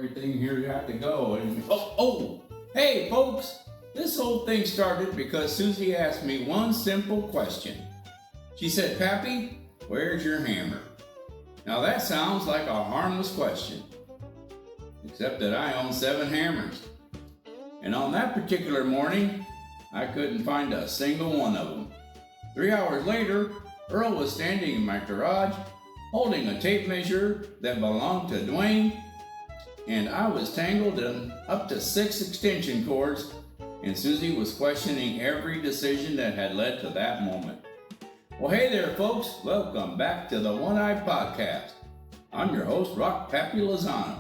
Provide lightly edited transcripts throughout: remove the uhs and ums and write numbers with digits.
Everything here got to go. And hey, folks, this whole thing started because Susie asked me one simple question. She said, "Pappy, where's your hammer?" Now that sounds like a harmless question, except that I own 7 hammers. And on that particular morning, I couldn't find a single one of them. 3 hours later, Earl was standing in my garage holding a tape measure that belonged to Dwayne, and I was tangled in up to 6 extension cords, and Susie was questioning every decision that had led to that moment. Well, hey there, folks. Welcome back to the One-Eye Podcast. I'm your host, Pappy Lozano.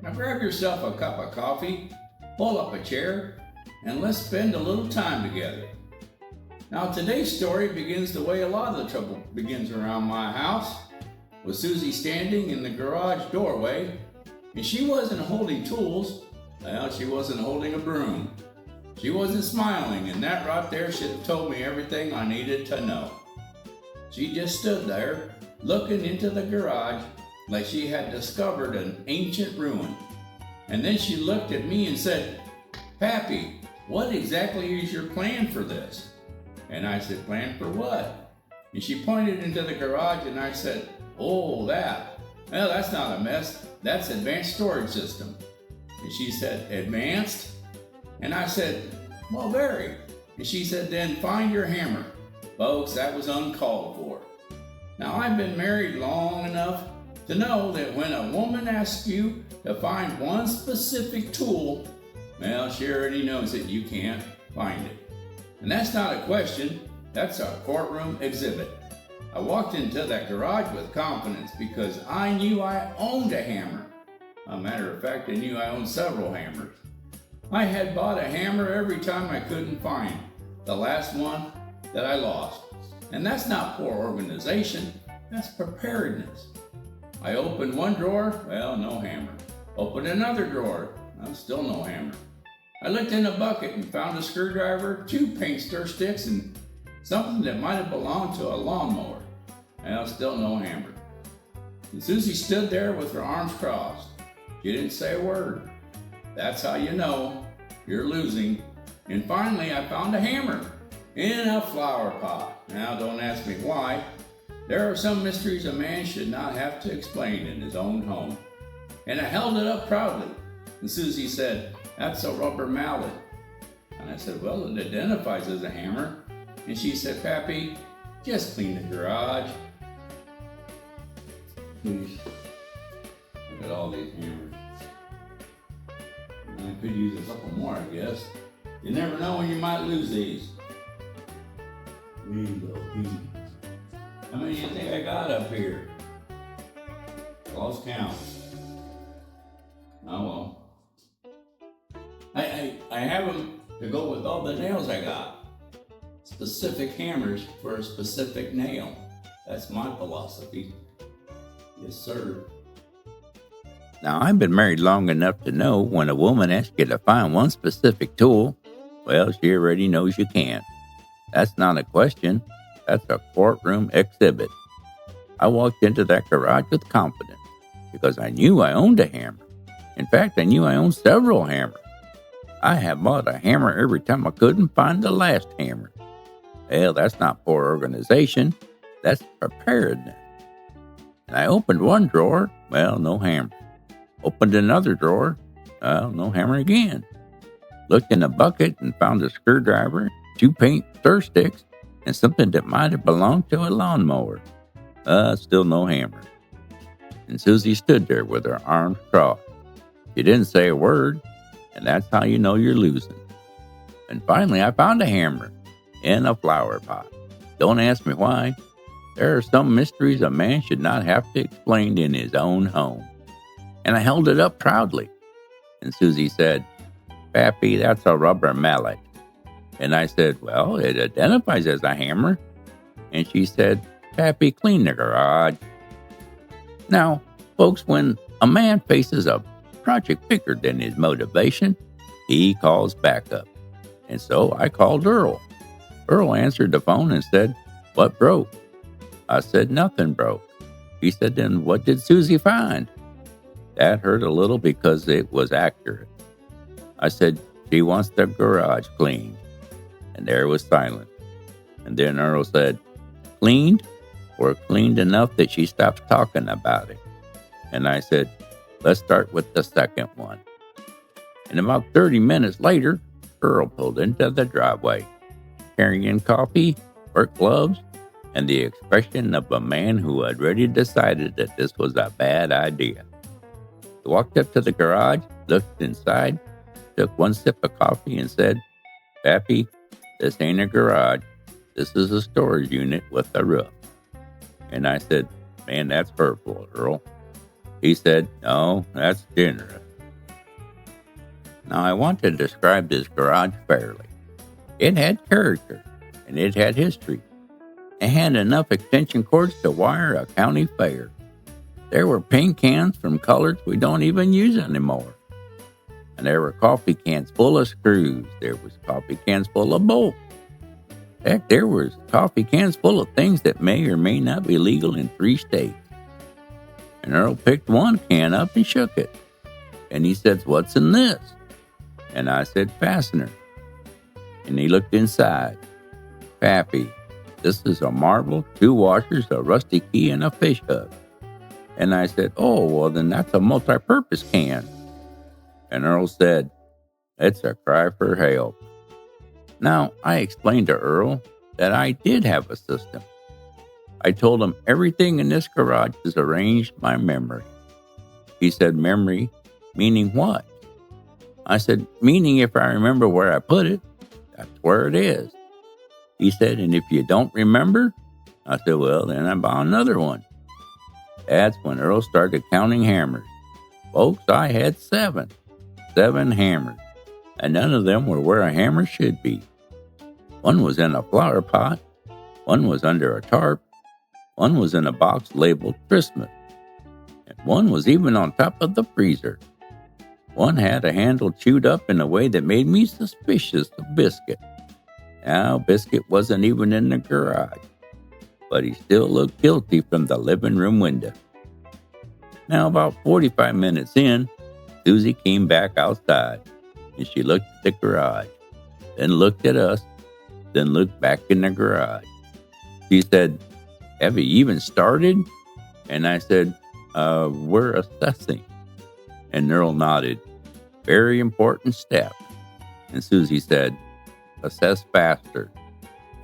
Now grab yourself a cup of coffee, pull up a chair, and let's spend a little time together. Now today's story begins the way a lot of the trouble begins around my house, with Susie standing in the garage doorway, and she wasn't holding tools. Well, she wasn't holding a broom. She wasn't smiling, and that right there should have told me everything I needed to know. She just stood there, looking into the garage like she had discovered an ancient ruin. And then she looked at me and said, "Pappy, what exactly is your plan for this?" And I said, "Plan for what?" And she pointed into the garage, and I said, "Oh, that. Well, that's not a mess. That's advanced storage system." And she said, "Advanced?" And I said, "Well, very." And she said, "Then find your hammer." Folks, that was uncalled for. Now, I've been married long enough to know that when a woman asks you to find one specific tool, well, she already knows that you can't find it. And that's not a question, that's a courtroom exhibit. I walked into that garage with confidence because I knew I owned a hammer. A matter of fact, I knew I owned several hammers. I had bought a hammer every time I couldn't find the last one that I lost. And that's not poor organization, that's preparedness. I opened one drawer, well, no hammer. Opened another drawer, well, still no hammer. I looked in a bucket and found a screwdriver, 2 paint stir sticks, and something that might have belonged to a lawnmower. Well, still no hammer. And Susie stood there with her arms crossed. She didn't say a word. That's how you know you're losing. And finally, I found a hammer in a flower pot. Now, don't ask me why. There are some mysteries a man should not have to explain in his own home. And I held it up proudly. And Susie said, "That's a rubber mallet." And I said, "Well, it identifies as a hammer." And she said, "Pappy, just clean the garage." Please. Look at all these hammers. I could use a couple more, I guess. You never know when you might lose these. How many do you think I got up here? Lost count. Oh well. I have them to go with all the nails I got. Specific hammers for a specific nail. That's my philosophy. Yes, sir. Now, I've been married long enough to know when a woman asks you to find one specific tool, well, she already knows you can't. That's not a question. That's a courtroom exhibit. I walked into that garage with confidence because I knew I owned a hammer. In fact, I knew I owned several hammers. I have bought a hammer every time I couldn't find the last hammer. Well, that's not poor organization. That's preparedness. And I opened one drawer, well, no hammer. Opened another drawer, well, no hammer again. Looked in a bucket and found a screwdriver, 2 paint stir sticks, and something that might have belonged to a lawnmower. Still no hammer. And Susie stood there with her arms crossed. She didn't say a word, and that's how you know you're losing. And finally, I found a hammer in a flower pot. Don't ask me why. There are some mysteries a man should not have to explain in his own home. And I held it up proudly. And Susie said, "Pappy, that's a rubber mallet." And I said, "Well, it identifies as a hammer." And she said, "Pappy, clean the garage." Now, folks, when a man faces a project bigger than his motivation, he calls backup. And so I called Earl. Earl answered the phone and said, "What broke?" I said, "Nothing broke." He said, "Then what did Susie find?" That hurt a little because it was accurate. I said, she wants the garage cleaned. And there was silence. And then Earl said, cleaned? Or cleaned enough that she stops talking about it. And I said, let's start with the second one. And about 30 minutes later, Earl pulled into the driveway, carrying coffee, work gloves, and the expression of a man who had already decided that this was a bad idea. He walked up to the garage, looked inside, took one sip of coffee and said, Pappy, this ain't a garage. This is a storage unit with a roof. And I said, man, that's hurtful, Earl. He said, no, that's generous. Now, I want to describe this garage fairly. It had character, and it had history. It had enough extension cords to wire a county fair. There were paint cans from colors we don't even use anymore. And there were coffee cans full of screws. There was coffee cans full of bolts. Heck, there was coffee cans full of things that may or may not be legal in 3 states. And Earl picked one can up and shook it. And he said, what's in this? And I said, fastener. And he looked inside. Pappy, this is a marble, 2 washers, a rusty key, and a fish hook. And I said, oh, well, then that's a multi-purpose can. And Earl said, it's a cry for help. Now, I explained to Earl that I did have a system. I told him everything in this garage is arranged by memory. He said, memory, meaning what? I said, meaning if I remember where I put it, that's where it is. He said, and if you don't remember? I said, well, then I buy another one. That's when Earl started counting hammers. Folks, I had 7 hammers, and none of them were where a hammer should be. One was in a flower pot, one was under a tarp, one was in a box labeled Christmas, and one was even on top of the freezer. One had a handle chewed up in a way that made me suspicious of Biscuit. Now, Biscuit wasn't even in the garage, but he still looked guilty from the living room window. Now, about 45 minutes in, Susie came back outside, and she looked at the garage, then looked at us, then looked back in the garage. She said, have you even started? And I said, we're assessing. And Earl nodded. Very important step. And Susie said, assess faster.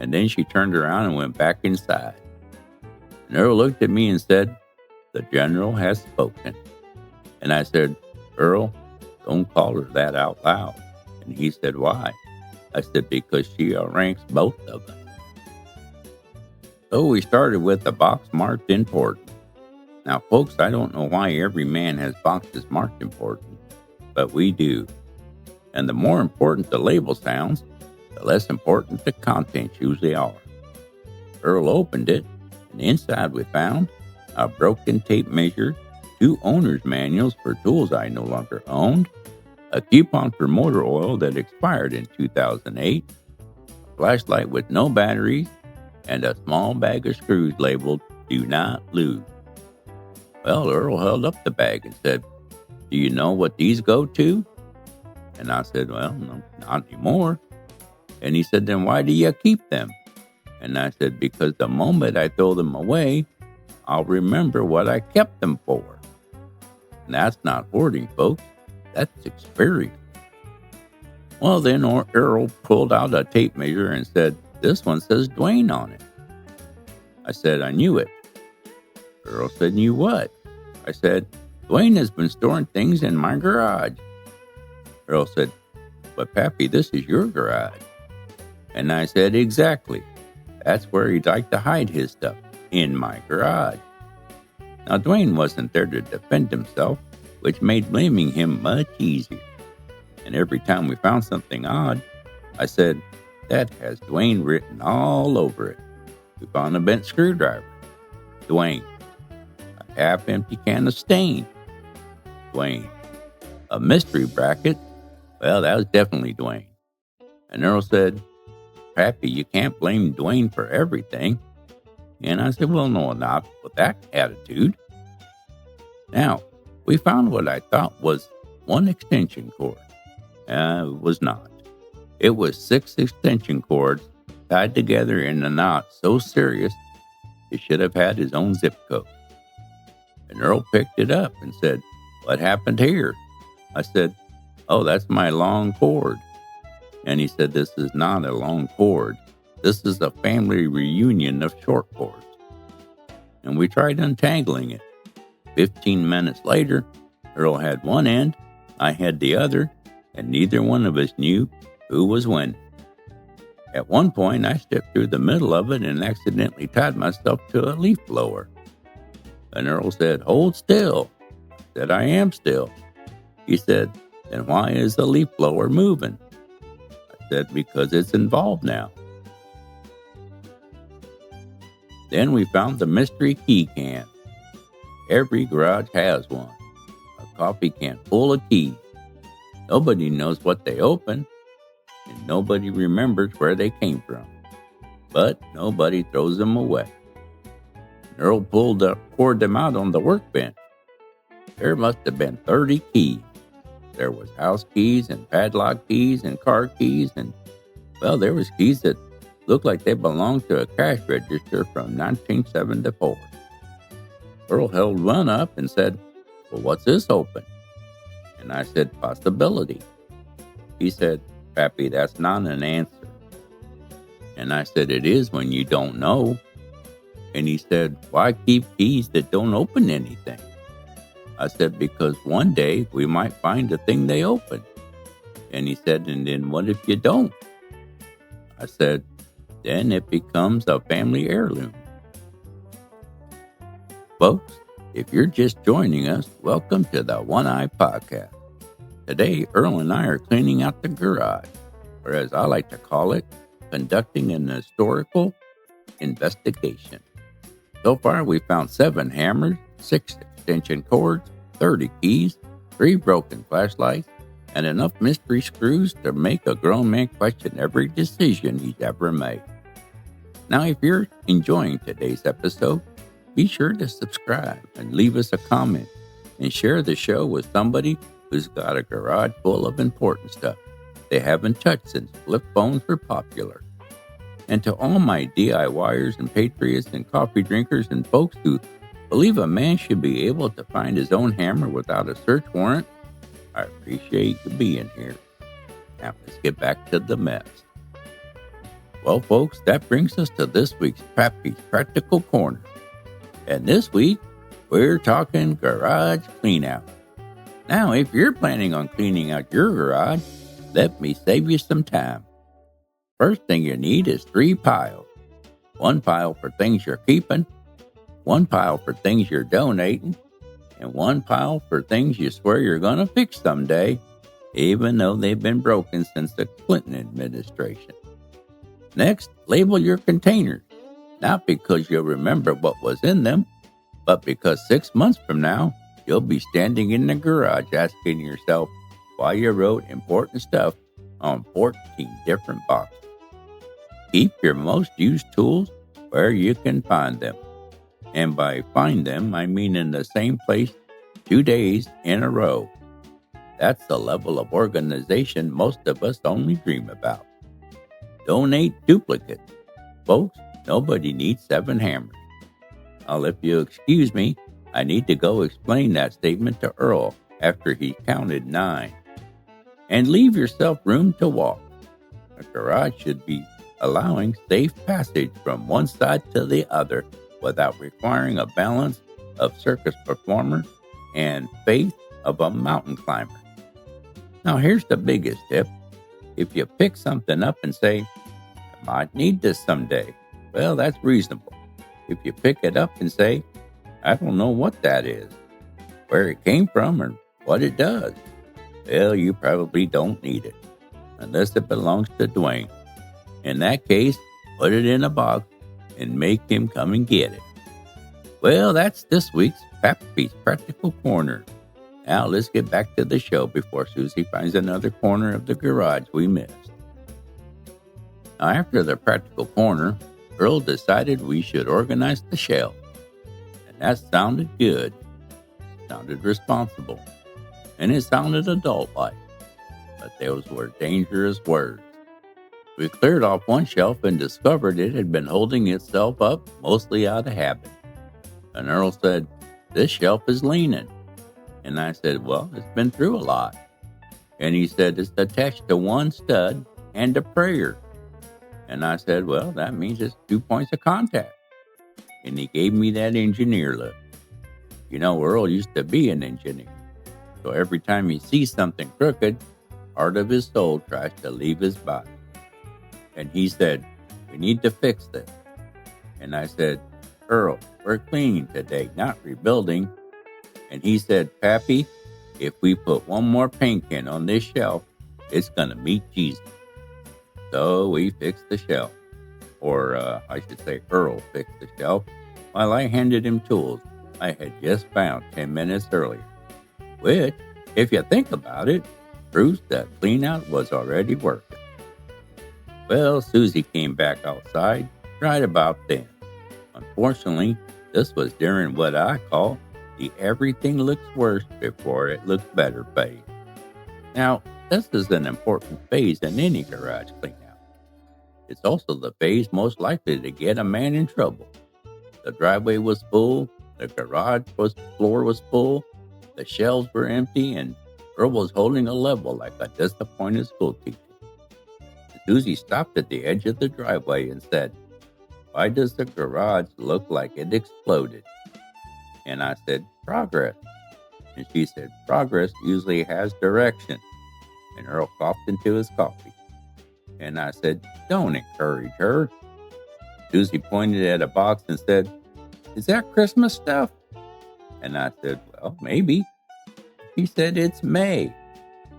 And then she turned around and went back inside. And Earl looked at me and said, the general has spoken. And I said, Earl, don't call her that out loud. And he said, why? I said, because she ranks both of us. So we started with a box marked important. Now, folks, I don't know why every man has boxes marked important, but we do. And the more important the label sounds, the less important the contents usually are. Earl opened it, and inside we found a broken tape measure, 2 owner's manuals for tools I no longer owned, a coupon for motor oil that expired in 2008, a flashlight with no batteries, and a small bag of screws labeled Do Not Lose. Well, Earl held up the bag and said, do you know what these go to? And I said, well, no, not anymore. And he said, then why do you keep them? And I said, because the moment I throw them away, I'll remember what I kept them for. And that's not hoarding, folks. That's experience. Well, then Earl pulled out a tape measure and said, this one says Dwayne on it. I said, I knew it. Earl said, knew what? I said, Dwayne has been storing things in my garage. Earl said, but Pappy, this is your garage. And I said, exactly. That's where he'd like to hide his stuff, in my garage. Now, Dwayne wasn't there to defend himself, which made blaming him much easier. And every time we found something odd, I said, that has Dwayne written all over it. We found a bent screwdriver. Dwayne. A half-empty can of stain. Dwayne. A mystery bracket. Well, that was definitely Dwayne. And Earl said, Pappy, you can't blame Dwayne for everything. And I said, well, no, not with that attitude. Now, We found what I thought was one extension cord. It was not. It was 6 extension cords tied together in a knot so serious it should have had his own zip code. And Earl picked it up and said, "What happened here?" I said, "Oh, that's my long cord." And he said, "This is not a long cord. This is a family reunion of short cords." And we tried untangling it. 15 minutes later, Earl had one end, I had the other, and neither one of us knew who was when. At one point, I stepped through the middle of it and accidentally tied myself to a leaf blower. And Earl said, "Hold still." I said, "I am still." He said, "Then why is the leaf blower moving?" I said, "Because it's involved now." Then we found the mystery key can. Every garage has one. A coffee can full of keys. Nobody knows what they open, and nobody remembers where they came from. But nobody throws them away. Earl poured them out on the workbench. There must have been 30 keys. There was house keys and padlock keys and car keys, and, well, there was keys that looked like they belonged to a cash register from 1974. Earl held one up and said, "Well, what's this open?" And I said, "Possibility." He said, "Pappy, that's not an answer." And I said, "It is when you don't know." And he said, "Why keep keys that don't open anything?" I said, "Because one day we might find the thing they open." And he said, "And then what if you don't?" I said, "Then it becomes a family heirloom." Folks, if you're just joining us, welcome to the One Eye Podcast. Today, Earl and I are cleaning out the garage, or as I like to call it, conducting an historical investigation. So far, we found 7 hammers, 6 extension cords, 30 keys, 3 broken flashlights, and enough mystery screws to make a grown man question every decision he's ever made. Now, if you're enjoying today's episode, be sure to subscribe and leave us a comment and share the show with somebody who's got a garage full of important stuff they haven't touched since flip phones were popular. And to all my DIYers and patriots and coffee drinkers and folks who believe a man should be able to find his own hammer without a search warrant, I appreciate you being here. Now let's get back to the mess. Well, folks, that brings us to this week's Pappy's Practical Corner. And this week, we're talking garage cleanout. Now, if you're planning on cleaning out your garage, let me save you some time. First thing you need is 3 piles. 1 pile for things you're keeping, 1 pile for things you're donating, and 1 pile for things you swear you're going to fix someday, even though they've been broken since the Clinton administration. Next, label your containers, not because you'll remember what was in them, but because 6 months from now, you'll be standing in the garage asking yourself why you wrote important stuff on 14 different boxes. Keep your most used tools where you can find them. And by find them, I mean in the same place 2 days in a row. That's the level of organization most of us only dream about. Donate duplicates. Folks, nobody needs 7 hammers. Now, if you excuse me, I need to go explain that statement to Earl after he counted 9. And leave yourself room to walk. A garage should be allowing safe passage from one side to the other without requiring a balance of circus performer and faith of a mountain climber. Now, here's the biggest tip. If you pick something up and say, "I might need this someday," well, that's reasonable. If you pick it up and say, "I don't know what that is, where it came from, or what it does," well, you probably don't need it, unless it belongs to Dwayne. In that case, put it in a box and make him come and get it. Well, that's this week's Pappy's Practical Corner. Now let's get back to the show before Susie finds another corner of the garage we missed. Now, after the practical corner, Earl decided we should organize the shelf. And that sounded good. sounded responsible, and it sounded adult-like, but those were dangerous words. We cleared off one shelf and discovered it had been holding itself up mostly out of habit. And Earl said, "This shelf is leaning." And I said, "Well, it's been through a lot." And he said, "It's attached to one stud and a prayer." And I said, "Well, that means it's 2 points of contact." And he gave me that engineer look. You know, Earl used to be an engineer. So every time he sees something crooked, part of his soul tries to leave his body. And he said, "We need to fix this." And I said, "Earl, we're cleaning today, not rebuilding." And he said, "Pappy, if we put one more paint can on this shelf, it's going to meet Jesus." So we fixed the shelf. Or I should say Earl fixed the shelf while I handed him tools I had just found 10 minutes earlier. Which, if you think about it, proves that Cleanout was already working. Well, Susie came back outside right about then. Unfortunately, this was during what I call the everything looks worse before it looks better phase. Now, this is an important phase in any garage cleanout. It's also the phase most likely to get a man in trouble. The driveway was full, the garage floor was full, the shelves were empty, and Earl was holding a level like a disappointed school teacher. Susie stopped at the edge of the driveway and said, "Why does the garage look like it exploded?" And I said, "Progress." And she said, "Progress usually has direction." And Earl coughed into his coffee. And I said, "Don't encourage her." Susie pointed at a box and said, "Is that Christmas stuff?" And I said, "Well, maybe." She said, "It's May."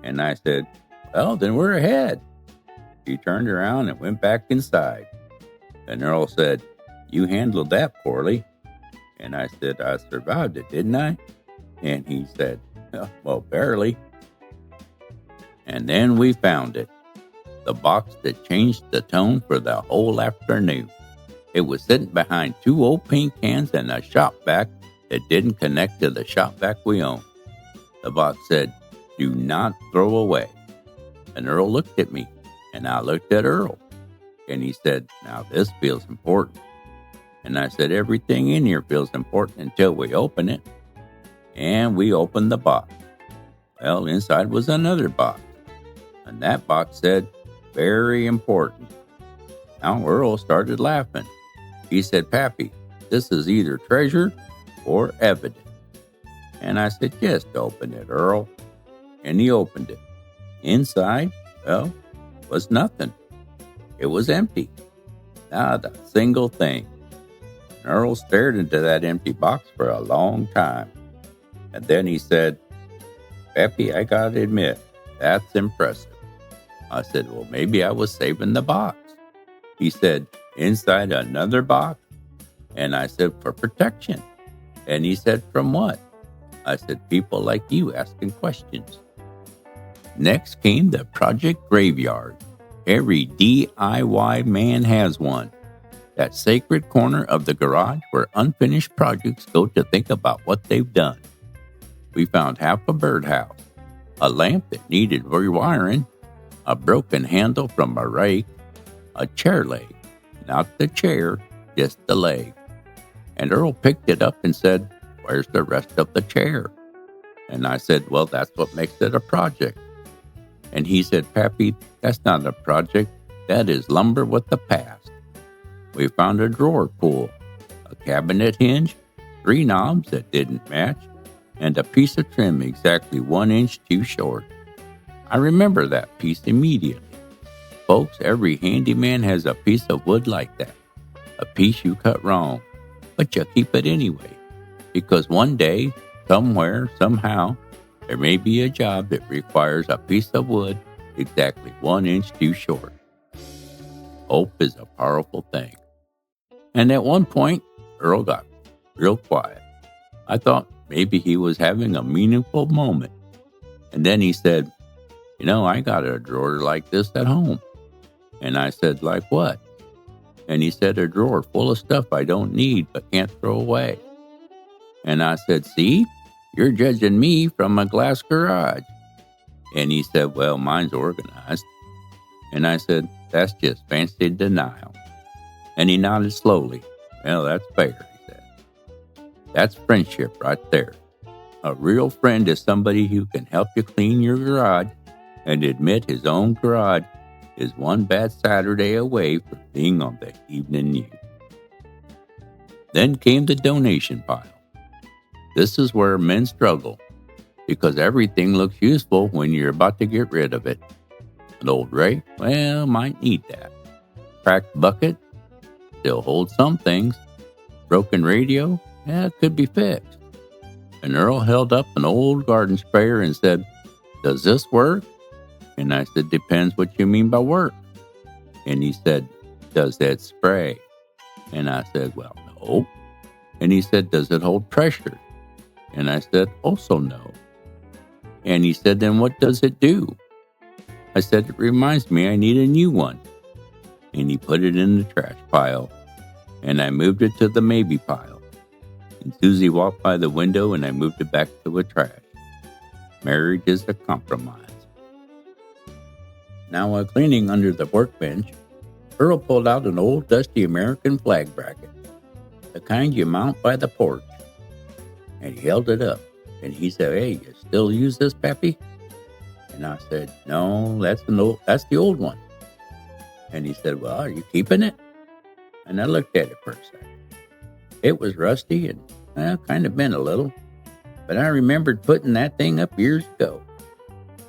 And I said, "Well, then we're ahead." She turned around and went back inside. And Earl said, "You handled that poorly." And I said, "I survived it, didn't I?" And he said, "Well, barely." And then we found it. The box that changed the tone for the whole afternoon. It was sitting behind 2 old paint cans and a shop vac that didn't connect to the shop vac we owned. The box said, "Do not throw away." And Earl looked at me, and I looked at Earl. And he said, "Now this feels important." And I said, "Everything in here feels important until we open it." And we opened the box. Well, inside was another box. And that box said, "Very important." Now Earl started laughing. He said, "Pappy, this is either treasure or evidence." And I said, "Just open it, Earl." And he opened it. Inside, well, was nothing. It was empty. Not a single thing. And Earl stared into that empty box for a long time. And then he said, "Pappy, I gotta admit, that's impressive." I said, "Well, maybe I was saving the box." He said, "Inside another box?" And I said, "For protection." And he said, "From what?" I said, "People like you asking questions." Next came the project graveyard. Every DIY man has one. That sacred corner of the garage where unfinished projects go to think about what they've done. We found half a birdhouse, a lamp that needed rewiring, a broken handle from a rake, a chair leg, not the chair, just the leg. And Earl picked it up and said, "Where's the rest of the chair?" And I said, "Well, that's what makes it a project." And he said, "Pappy, that's not a project. That is lumber with the past." We found a drawer pull, a cabinet hinge, 3 knobs that didn't match, and a piece of trim exactly 1 inch too short. I remember that piece immediately. Folks, every handyman has a piece of wood like that, a piece you cut wrong, but you keep it anyway, because one day, somewhere, somehow, there may be a job that requires a piece of wood exactly 1 inch too short. Hope is a powerful thing. And at one point, Earl got real quiet. I thought maybe he was having a meaningful moment. And then he said, "You know, I got a drawer like this at home." And I said, "Like what?" And he said, "A drawer full of stuff I don't need but can't throw away." And I said, "See, you're judging me from a glass garage. And he said, well, mine's organized. And I said, that's just fancy denial. And he nodded slowly. Well, that's fair, he said. That's friendship right there. A real friend is somebody who can help you clean your garage and admit his own garage is one bad Saturday away from being on the evening news. Then came the donation pile. This is where men struggle, because everything looks useful when you're about to get rid of it. An old rake, well, might need that. Cracked bucket, still holds some things. Broken radio, yeah, it could be fixed. And Earl held up an old garden sprayer and said, does this work? And I said, depends what you mean by work. And he said, does that spray? And I said, well, no. And he said, does it hold pressure? And I said, also no. And he said, then what does it do? I said, it reminds me I need a new one. And he put it in the trash pile. And I moved it to the maybe pile. And Susie walked by the window and I moved it back to the trash. Marriage is a compromise. Now, while cleaning under the workbench, Earl pulled out an old dusty American flag bracket, the kind you mount by the porch. And he held it up, and he said, hey, you still use this, Pappy? And I said, no, that's the old one. And he said, well, are you keeping it? And I looked at it for a second. It was rusty and kind of bent a little, but I remembered putting that thing up years ago.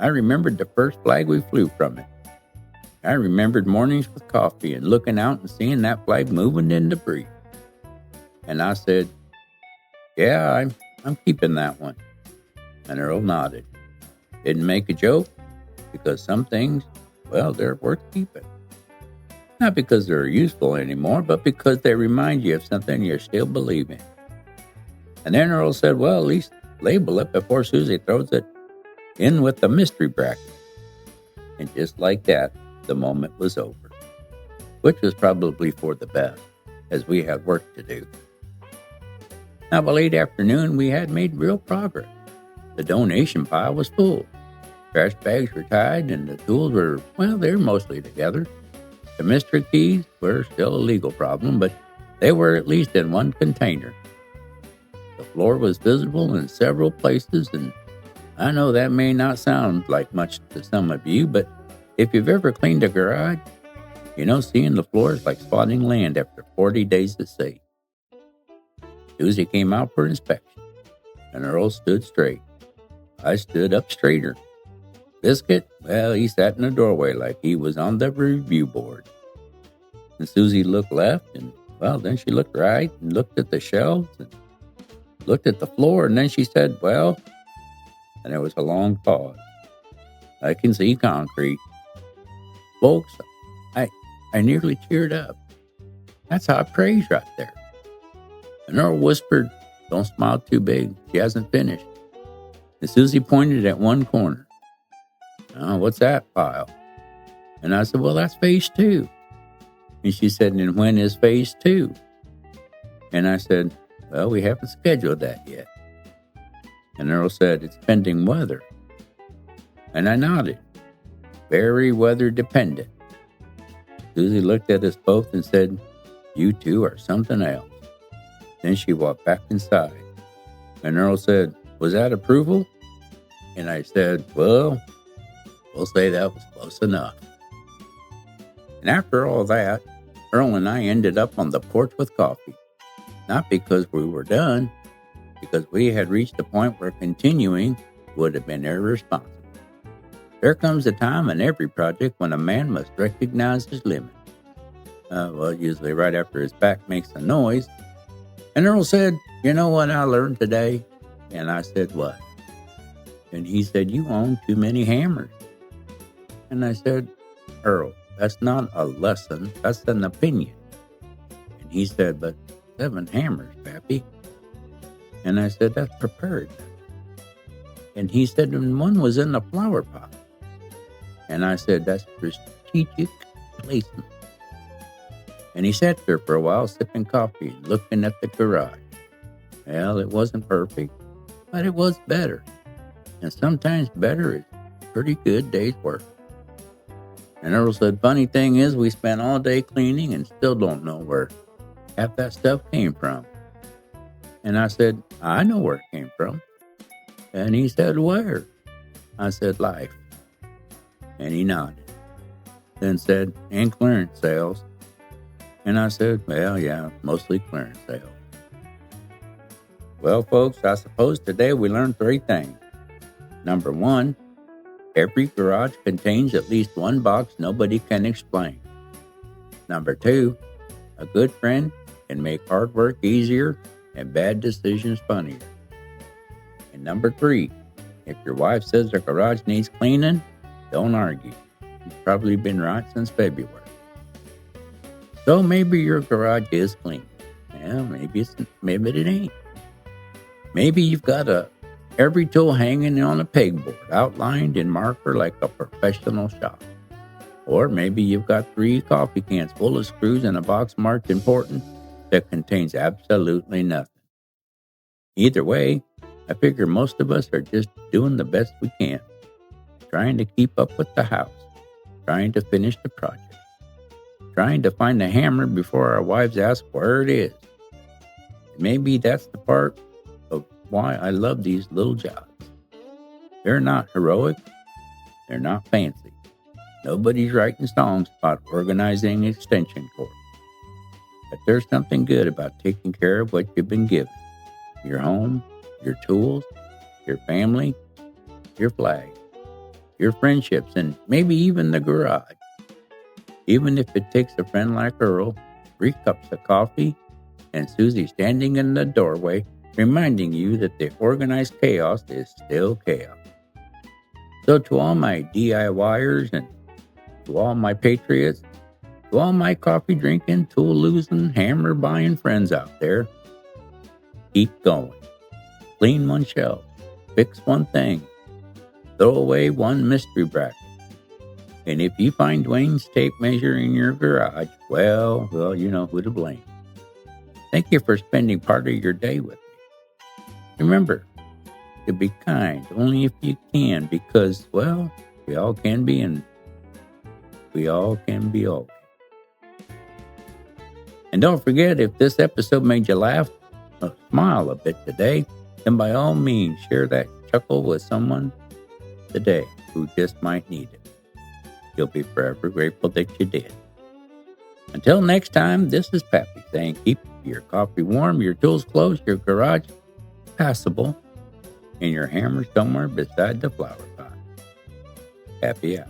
I remembered the first flag we flew from it. I remembered mornings with coffee and looking out and seeing that flag moving in the breeze. And I said, yeah, I'm keeping that one. And Earl nodded. Didn't make a joke, because some things, well, they're worth keeping. Not because they're useful anymore, but because they remind you of something you still believe in. And then Earl said, well, at least label it before Susie throws it in with the mystery bracket. And just like that, the moment was over, which was probably for the best, as we had work to do. Now, by late afternoon, we had made real progress. The donation pile was full. Trash bags were tied, and the tools were, well, they were mostly together. The mystery keys were still a legal problem, but they were at least in one container. The floor was visible in several places, and I know that may not sound like much to some of you, but if you've ever cleaned a garage, you know seeing the floor is like spotting land after 40 days at sea. Susie came out for inspection, and Earl stood straight. I stood up straighter. Biscuit, well, he sat in the doorway like he was on the review board. And Susie looked left, and, well, then she looked right and looked at the shelves and looked at the floor, and then she said, well, and there was a long pause. I can see concrete. Folks, I nearly teared up. That's high praise right there. And Earl whispered, don't smile too big. She hasn't finished. And Susie pointed at one corner. Oh, what's that pile? And I said, well, that's phase 2. And she said, and when is phase 2? And I said, well, we haven't scheduled that yet. And Earl said, it's pending weather. And I nodded. Very weather dependent. Susie looked at us both and said, you two are something else. Then she walked back inside. And Earl said, was that approval? And I said, well, we'll say that was close enough. And after all that, Earl and I ended up on the porch with coffee. Not because we were done, because we had reached a point where continuing would have been irresponsible. There comes a time in every project when a man must recognize his limit. Usually right after his back makes a noise. And Earl said, you know what I learned today? And I said, what? And he said, you own too many hammers. And I said, Earl, that's not a lesson, that's an opinion. And he said, but 7 hammers, Pappy. And I said, that's prepared. And he said, and one was in the flower pot. And I said, that's strategic placement. And he sat there for a while sipping coffee and looking at the garage. Well, it wasn't perfect, but it was better. And sometimes better is a pretty good day's work. And Earl said, funny thing is, we spent all day cleaning and still don't know where half that stuff came from. And I said, I know where it came from. And he said, where? I said, life. And he nodded. Then said, and clearance sales. And I said, well, yeah, mostly clearance sales. Well, folks, I suppose today we learned 3 things. Number 1, every garage contains at least one box nobody can explain. Number 2, a good friend can make hard work easier and bad decisions funnier. And number 3, if your wife says the garage needs cleaning, don't argue. She's probably been right since February. So maybe your garage is clean. Well, maybe it ain't. Maybe you've got every tool hanging on a pegboard, outlined in marker like a professional shop. Or maybe you've got 3 coffee cans full of screws in a box marked important that contains absolutely nothing. Either way, I figure most of us are just doing the best we can, trying to keep up with the house, trying to finish the project, trying to find the hammer before our wives ask where it is. Maybe that's the part of why I love these little jobs. They're not heroic. They're not fancy. Nobody's writing songs about organizing extension cords. But there's something good about taking care of what you've been given. Your home, your tools, your family, your flag, your friendships, and maybe even the garage. Even if it takes a friend like Earl, 3 cups of coffee, and Susie standing in the doorway, reminding you that the organized chaos is still chaos. So to all my DIYers and to all my patriots, to all my coffee drinking, tool losing, hammer buying friends out there, keep going. Clean one shelf, fix one thing, throw away one mystery bracket. And if you find Dwayne's tape measure in your garage, well, you know who to blame. Thank you for spending part of your day with me. Remember to be kind only if you can, because, well, we all can be and we all can be always. And don't forget, if this episode made you laugh or smile a bit today, then by all means share that chuckle with someone today who just might need it. You'll be forever grateful that you did. Until next time, this is Pappy saying keep your coffee warm, your tools close, your garage passable, and your hammer somewhere beside the flower pot. Happy out.